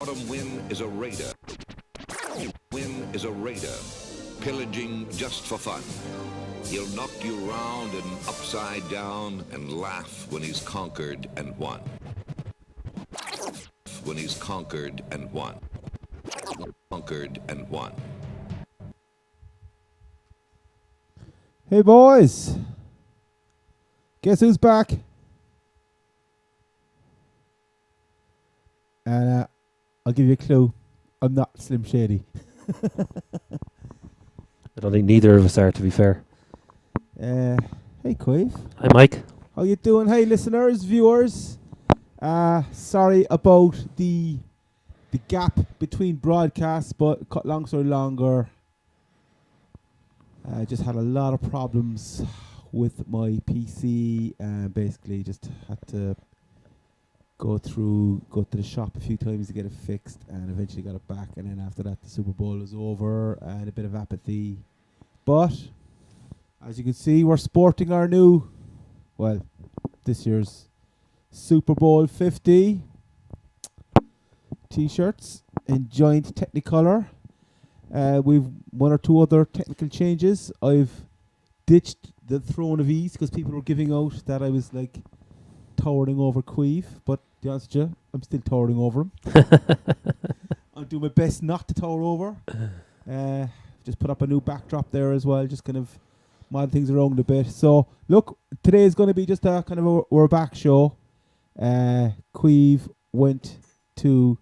Autumn Win is a raider. Win is a raider, pillaging just for fun. He'll knock you round and upside down and laugh when he's conquered and won. When he's conquered and won. Conquered and won. Hey boys, guess who's back? And I'll give you a clue. I'm not Slim Shady. I don't think neither of us are, to be fair. Hey Quave. Hi, Mike. How you doing? Hey listeners, viewers. Sorry about the gap between broadcasts, but cut long story longer. I just had a lot of problems with my PC and basically just had to go to the shop a few times to get it fixed and eventually got it back, and then after that the Super Bowl was over and a bit of apathy. But as you can see, we're sporting our new, well, this year's Super Bowl 50 t-shirts in giant Technicolor. We've one or two other technical changes. I've ditched the throne of ease because people were giving out that I was like towering over Queeve, but to be honest with you, I'm still towering over him. I'll do my best not to tower over. Just put up a new backdrop there as well, just kind of mod things around a bit. So look, today is going to be just a kind of a we're back show. Queeve went to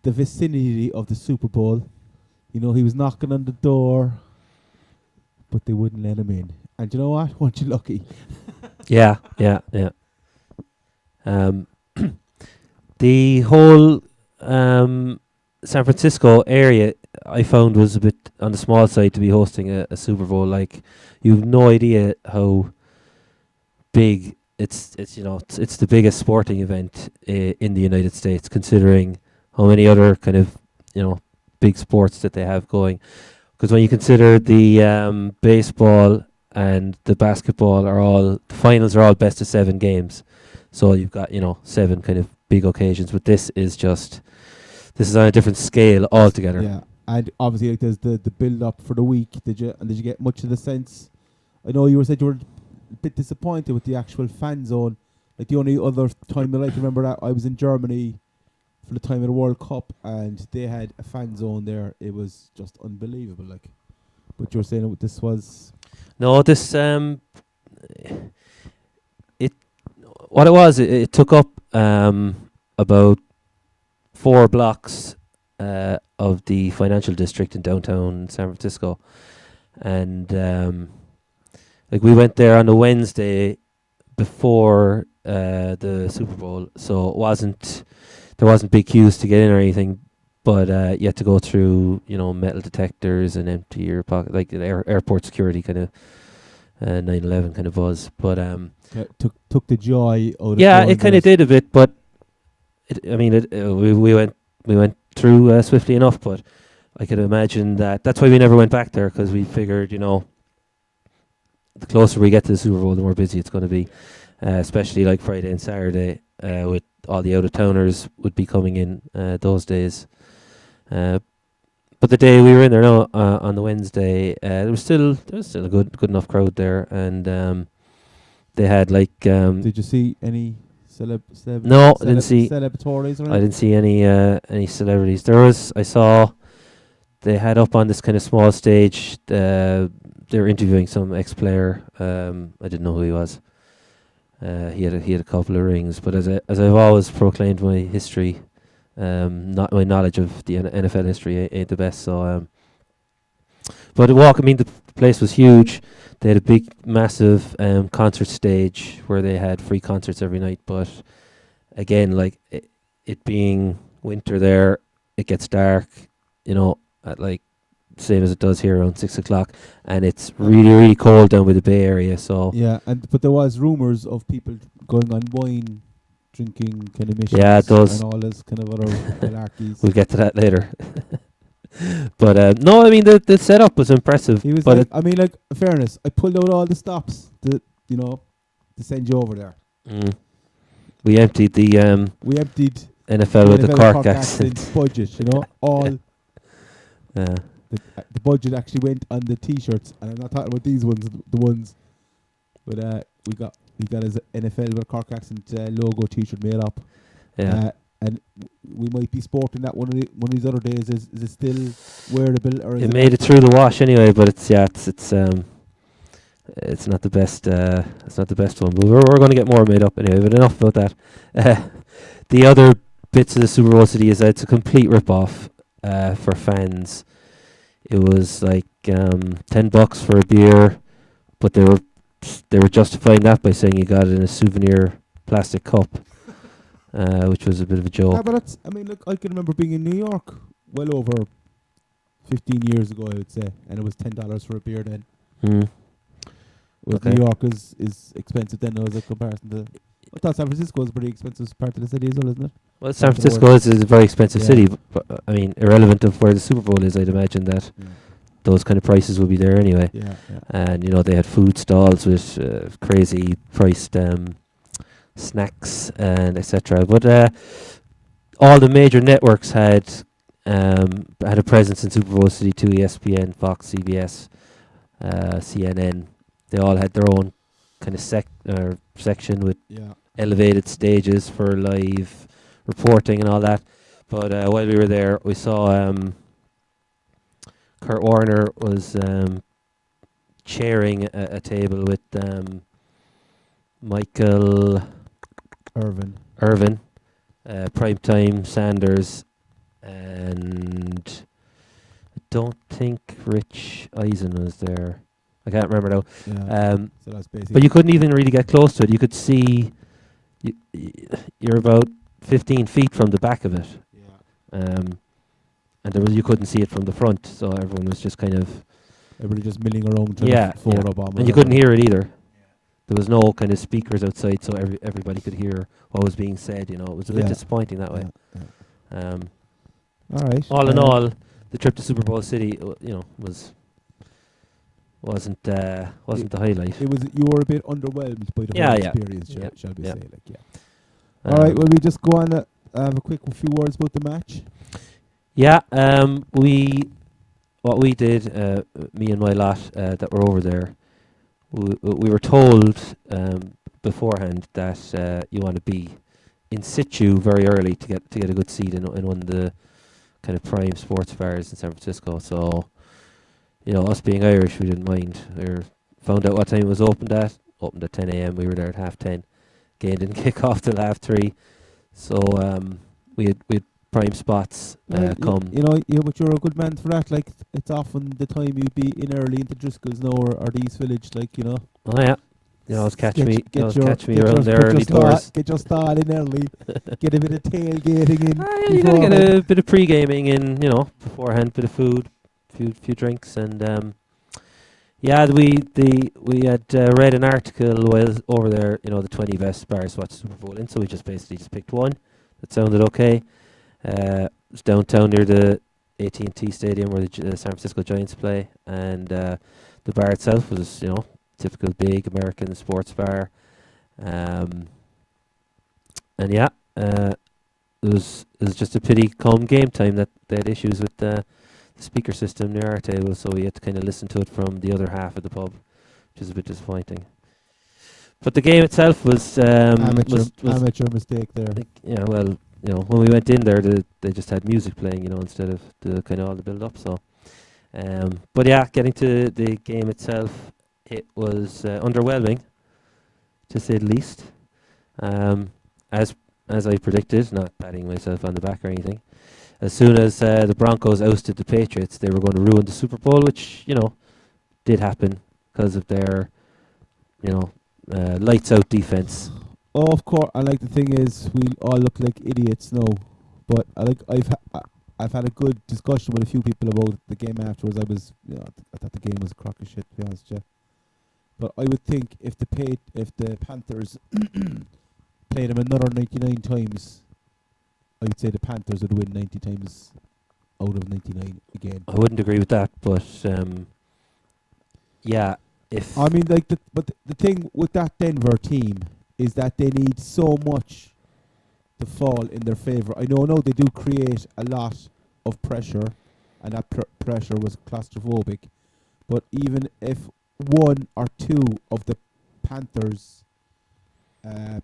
the vicinity of the Super Bowl. You know, he was knocking on the door, but they wouldn't let him in. And you know what? Weren't you lucky? Yeah. The whole San Francisco area, I found, was a bit on the small side to be hosting a Super Bowl. Like, you have no idea how big it's the biggest sporting event in the United States, considering how many other kind of big sports that they have going. Because when you consider the baseball and the basketball the finals are all best of 7 games. So you've got, 7 kind of big occasions. But this is on a different scale altogether. Yeah, and obviously like there's the build up for the week. Did you get much of the sense? I know you said you were a bit disappointed with the actual fan zone. Like the only other time that I can remember that I was in Germany for the time of the World Cup, and they had a fan zone there. It was just unbelievable. Like, but you were saying this was it took up about 4 blocks of the financial district in downtown San Francisco, and like we went there on the Wednesday before the Super Bowl, so there wasn't big queues to get in or anything, but you had to go through, metal detectors and empty your pocket, like the airport security kind of 9/11 kind of buzz. But took the joy out of it kind of did a bit, but we went through swiftly enough. But I could imagine that's why we never went back there, because we figured, the closer we get to the Super Bowl, the more busy it's going to be, especially like Friday and Saturday, with all the out-of-towners would be coming in those days. But the day we were in there on the Wednesday, there was still a good enough crowd there, and they had like. Did you see any no, I didn't see celebratories? I didn't see any celebrities. I saw they had up on this kind of small stage. They were interviewing some ex-player. I didn't know who he was. He had a couple of rings, but as I've always proclaimed, my history, not my knowledge of the NFL history ain't the best. So, but the place was huge. They had a big, massive concert stage where they had free concerts every night. But again, like it being winter there, it gets dark, at like same as it does here around 6 o'clock, and it's really, really cold down by the Bay Area. So yeah, but there was rumours of people going on wine drinking kind of missions. Yeah, those and all this kind of other malarkeys. We'll get to that later. But no, I mean the setup was impressive. He was but like, I mean, like, fairness, I pulled out all the stops to send you over there. We emptied the We emptied NFL with the Cork Cork accent. budget, you know, all Yeah. the budget actually went on the t-shirts, and I'm not talking about these ones, the ones, but we got his NFL with a Cork accent logo t-shirt made up. Yeah. And we might be sporting that one of these other days. Is it still wearable, or is It made it through the wash anyway, but it's not the best. It's not the best one, but we're going to get more made up anyway. But enough about that. The other bits of the Super Bowl city is that it's a complete rip-off for fans. It was like $10 for a beer, but they were justifying that by saying you got it in a souvenir plastic cup, which was a bit of a joke. Yeah, but look, I can remember being in New York well over 15 years ago, I would say, and it was $10 for a beer then. Okay. New York is expensive then as a comparison to. I thought San Francisco was a pretty expensive part of the city as well, isn't it? Well, San Francisco is a very expensive city, but I mean, irrelevant of where the Super Bowl is, I'd imagine that those kind of prices will be there anyway. Yeah. And they had food stalls with crazy priced snacks and etc. But all the major networks had a presence in Super Bowl City too. ESPN, Fox, CBS, CNN. They all had their own kind of section with elevated stages for live reporting and all that. But while we were there, we saw Kurt Warner was chairing a table with Michael Irvin, Primetime Sanders, and I don't think Rich Eisen was there. I can't remember now. Yeah. So that's basically. But you couldn't even really get close to it. You could see you're about 15 feet from the back of it. Yeah. And you couldn't see it from the front, so everyone was just kind of. Everybody just milling around trying to forward up on. And you couldn't hear it either. There was no kind of speakers outside, so everybody could hear what was being said. It was a bit disappointing that way. Yeah. All right. All in all, the trip to Super Bowl City, wasn't the highlight. It was. You were a bit underwhelmed by the whole experience, shall we say? All right. Well, we just go on. Have a quick few words about the match. Yeah. What we did, me and my lot that were over there, we were told beforehand that you want to be in situ very early to get a good seat in one of the kind of prime sports bars in San Francisco. So, us being Irish, we didn't mind. We found out what time it was opened at. Opened at 10 a.m. We were there at 10:30. Game didn't kick off till 3:30. So we had prime spots come. But you're a good man for that. Like, it's often the time you'd be in early into Driscoll's now or the East Village, Oh yeah. Catch me around there early doors. Get your stall in early. Get a bit of tailgating in. You gotta get a bit of pre-gaming in, beforehand, bit of food, few drinks, and we had read an article while over there, the 20 best bars to watch Super Bowl in, so we just picked one that sounded okay. It's downtown near the AT&T Stadium where the San Francisco Giants play, and the bar itself was, typical big American sports bar, it was just a pity come game time that they had issues with the speaker system near our table, so we had to kind of listen to it from the other half of the pub, which is a bit disappointing. But the game itself was amateur mistake there. When we went in there, they just had music playing, instead of the kind of all the build up. So, getting to the game itself, it was underwhelming, to say the least. As I predicted, not patting myself on the back or anything. As soon as the Broncos ousted the Patriots, they were going to ruin the Super Bowl, which did happen because of their lights out defense. Oh, of course. And the thing is, we all look like idiots now. But I've had a good discussion with a few people about the game afterwards. I thought the game was a crock of shit, to be honest with you. But I would think if the Panthers played them another 99 times, I would say the Panthers would win 90 times out of 99 again. I wouldn't agree with that, but the thing with that Denver team is that they need so much to fall in their favour. I know they do create a lot of pressure, and that pressure was claustrophobic. But even if one or two of the Panthers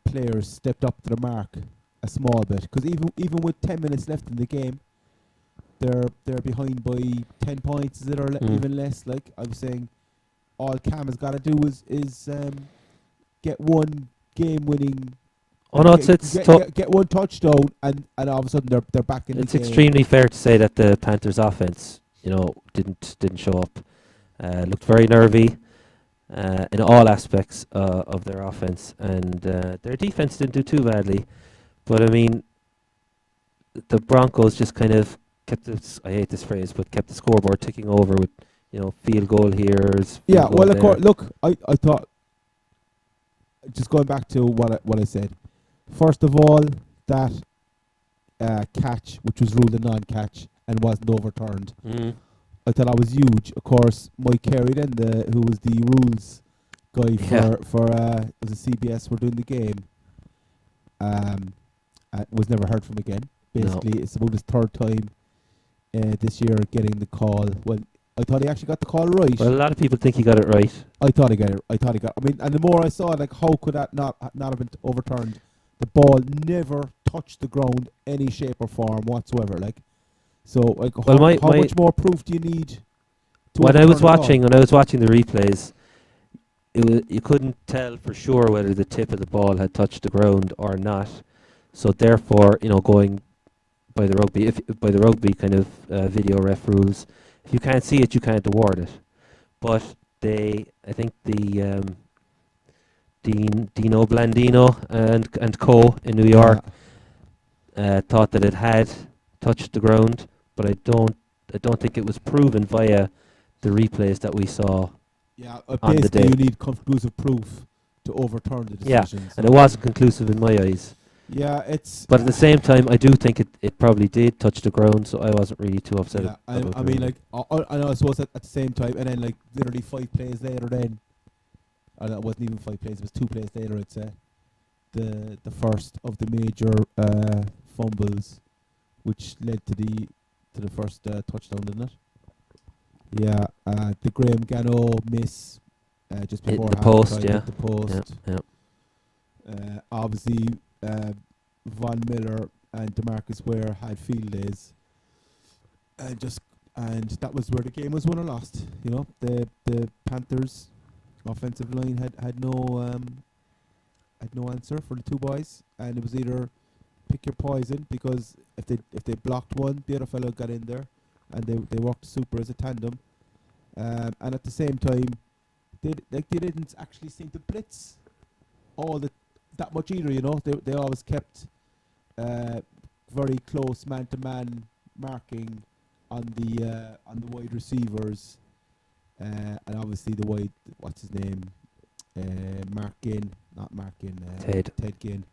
players stepped up to the mark a small bit, because even with 10 minutes left in the game, they're behind by 10 points, is it, or even less? Like I was saying, all Cam has got to do is get one game-winning. Oh no, Get one touchdown, and all of a sudden they're back in the game. It's extremely fair to say that the Panthers' offense, didn't show up. Looked very nervy in all aspects of their offense, and their defense didn't do too badly. But I mean, the Broncos just kind of kept this. I hate this phrase, but kept the scoreboard ticking over with field goal here. Yeah, well, of course. Look, I thought, just going back to what I said. First of all, that catch, which was ruled a non-catch and wasn't overturned, I thought that was huge. Of course, Mike Carey, then who was the rules guy for was it CBS, were doing the game, was never heard from again. Basically, It's about his third time this year getting the call. Well, I thought he actually got the call right. Well, a lot of people think he got it right. I thought he got it. I mean, and the more I saw, like, how could that not have been overturned? The ball never touched the ground, any shape or form whatsoever. Like, so, like, how much more proof do you need? When I was watching the replays, you couldn't tell for sure whether the tip of the ball had touched the ground or not. So therefore, going by the rugby kind of video ref rules, if you can't see it, you can't award it. But I think the Dino Blandino and co in New York thought that it had touched the ground, but I don't think it was proven via the replays that we saw. Yeah, on the day. You need conclusive proof to overturn the decision. Yeah, and it wasn't conclusive in my eyes. Yeah, But at the same time, I do think it probably did touch the ground, so I wasn't really too upset. Yeah, I mean, like, I suppose at the same time, and then, like, literally 5 plays later, then, it wasn't even 5 plays; it was 2 plays later. I'd say the first of the major fumbles, which led to the first touchdown, didn't it? Yeah, the Graham Gano miss just before the post. Yeah, the post. Yeah. Obviously, Von Miller and DeMarcus Ware had field days, and that was where the game was won or lost. The Panthers' offensive line had no answer for the two boys, and it was either pick your poison, because if they blocked one, the other fellow got in there, and they worked super as a tandem, and at the same time, they didn't actually seem to blitz that much either. They always kept very close man-to-man marking on the wide receivers, and obviously the wide, what's his name, Ted Ginn.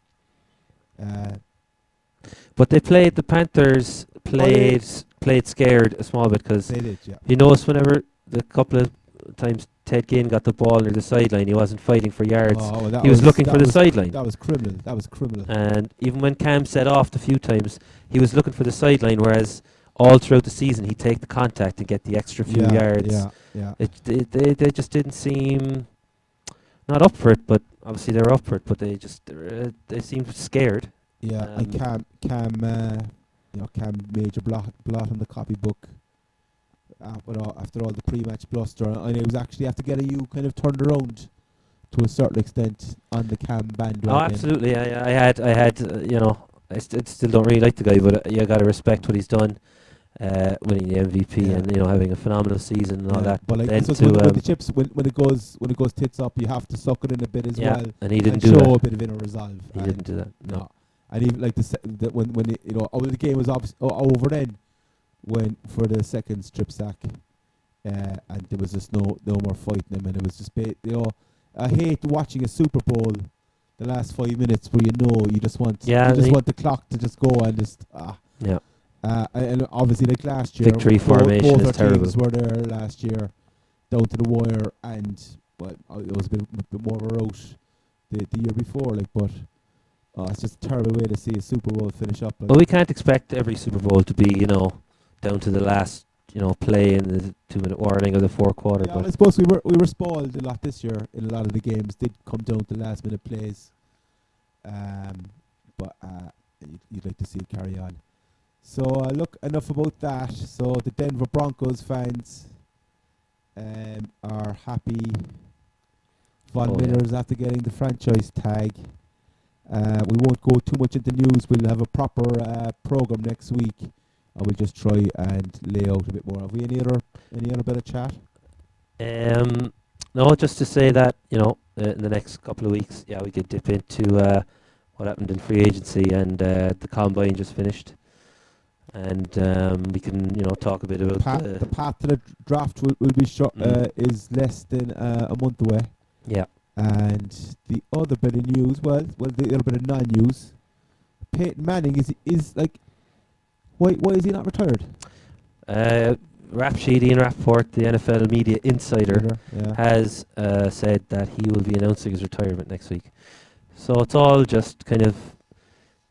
But the Panthers played scared a small bit, because they did, yeah. You notice whenever the couple of times Ted Ginn got the ball near the sideline, he wasn't fighting for yards. He was looking for the sideline. That was criminal. And even when Cam set off a few times, he was looking for the sideline, whereas all throughout the season he'd take the contact and get the extra few yards. Yeah. They just didn't seem not up for it, but obviously they were up for it, but they seemed scared. Yeah, and Cam major blot on the copybook. After all the pre-match bluster, and it was actually after getting you kind of turned around to a certain extent on the Cam bandwagon. Oh, absolutely. I had. I still don't really like the guy, but you got to respect what he's done, winning the MVP and having a phenomenal season and all that. But like, then when the chips, when it goes tits up, you have to suck it in a bit as well, and he didn't show that. a bit of inner resolve. He didn't do that. No. And even like when the game was over then. When for the second strip sack, and there was just no more fighting him, and it was just I hate watching a Super Bowl the last 5 minutes where you just want the clock to just go and just and obviously like last year, victory formation is terrible. Teams were there last year down to the wire, and it was a bit more of a rout the year before, like, but Oh, it's just a terrible way to see a Super Bowl finish up. Like, But we can't expect every Super Bowl to be, down to the last, play in the 2-minute warning or the fourth quarter. yeah, I But suppose we were spoiled a lot this year. In a lot of the games, did come down to last minute plays. But you'd like to see it carry on. So look, enough about that. So the Denver Broncos fans are happy. Von Miller's after getting the franchise tag. We won't go too much into news. We'll have a proper program next week. And we'll just try and lay out a bit more. Have we any other bit of chat? no, just to say that, in the next couple of weeks, we could dip into what happened in free agency, and the combine just finished. And we can, talk a bit about The path to the draft will be short. Is less than a month away. Yeah. And the other bit of news, the other bit of non-news, Peyton Manning is like, why is he not retired? Ian Rappaport, the NFL media insider, has said that he will be announcing his retirement next week. So it's all just kind of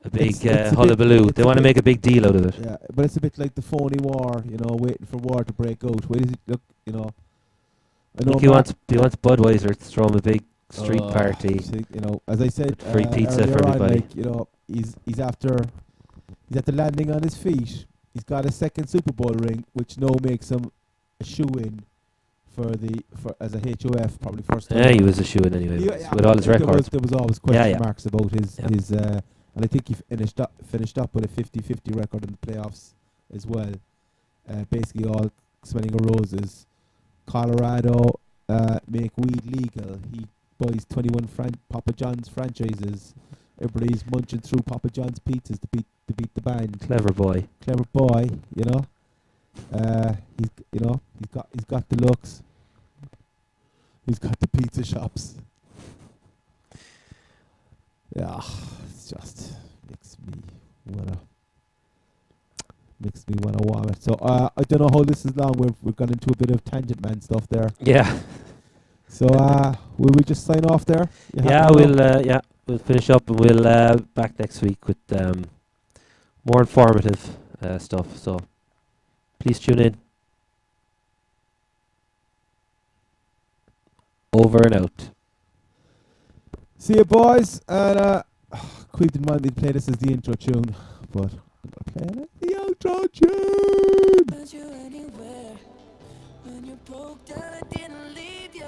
a big hullabaloo. They want to make a big deal out of it. Yeah, but it's a bit like the phony war, waiting for war to break out. Why does it look, I know he wants Budweiser to throw him a big street party. As I said, free pizza for everybody. He's after landing on his feet. He's got a second Super Bowl ring, which now makes him a shoe-in for as a HOF, probably first time. Yeah, he was a shoe-in anyway, with all his records. There was always question marks about his and I think he finished up with a 50-50 record in the playoffs as well. Basically all smelling of roses. Colorado make weed legal. He buys 21 Papa John's franchises. Everybody's munching through Papa John's pizzas to beat the band. Clever boy. He's got the looks. He's got the pizza shops. Yeah, it's just makes me wanna vomit. So I don't know how this is long. We've gone into a bit of tangent man stuff there. Yeah. So will we just sign off there? We'll finish up, and we'll back next week with more informative stuff. So please tune in. Over and out. See you, boys. And Queen didn't mind me to play this as the intro tune, but I'm gonna play the outro tune. When you broke down, I didn't leave you.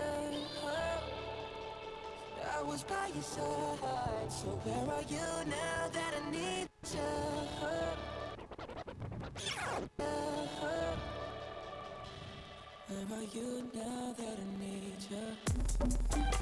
I was by your side. So where are you now that I need you? Where are you now that I need you?